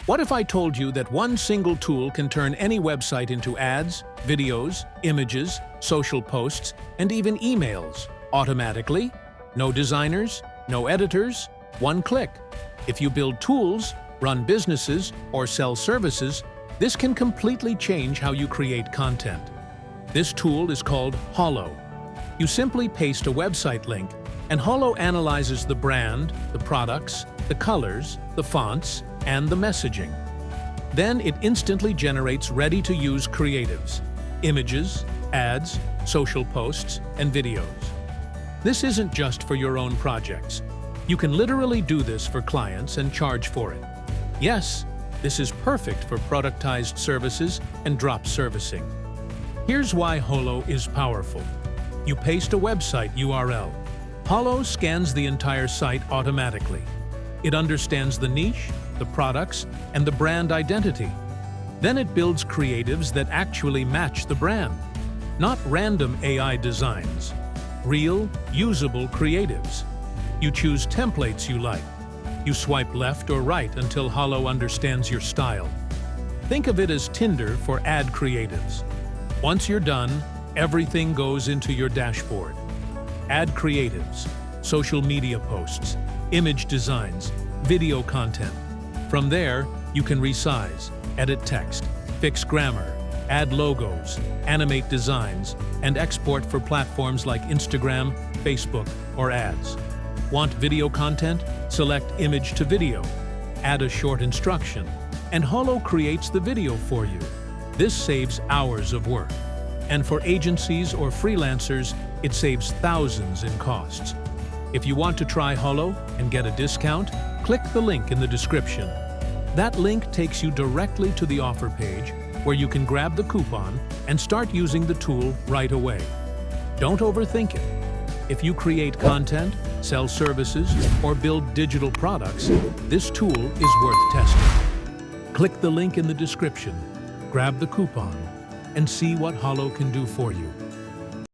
What if I told you that one single tool can turn any website into ads, videos, images, social posts, and even emails automatically? No designers, no editors, one click. If you build tools, run businesses, or sell services, this can completely change how you create content. This tool is called Holo. You simply paste a website link, and Holo analyzes the brand, the products, the colors, the fonts, and the messaging. Then it instantly generates ready-to-use creatives, images, ads, social posts, and videos. This isn't just for your own projects. You can literally do this for clients and charge for it. Yes, this is perfect for productized services and drop servicing. Here's why Holo is powerful. You paste a website URL. Holo scans the entire site automatically. It understands the niche, the products, and the brand identity. Then it builds creatives that actually match the brand, not random AI designs. Real, usable creatives. You choose templates you like. You swipe left or right until Holo understands your style. Think of it as Tinder for ad creatives. Once you're done, everything goes into your dashboard. Ad creatives, social media posts, image designs, video content. From there, you can resize, edit text, fix grammar, add logos, animate designs, and export for platforms like Instagram, Facebook, or ads. Want video content? Select Image to Video. Add a short instruction, and Holo creates the video for you. This saves hours of work. And for agencies or freelancers, it saves thousands in costs. If you want to try Holo and get a discount, click the link in the description. That link takes you directly to the offer page where you can grab the coupon and start using the tool right away. Don't overthink it. If you create content, sell services, or build digital products, this tool is worth testing. Click the link in the description, grab the coupon, and see what Holo can do for you.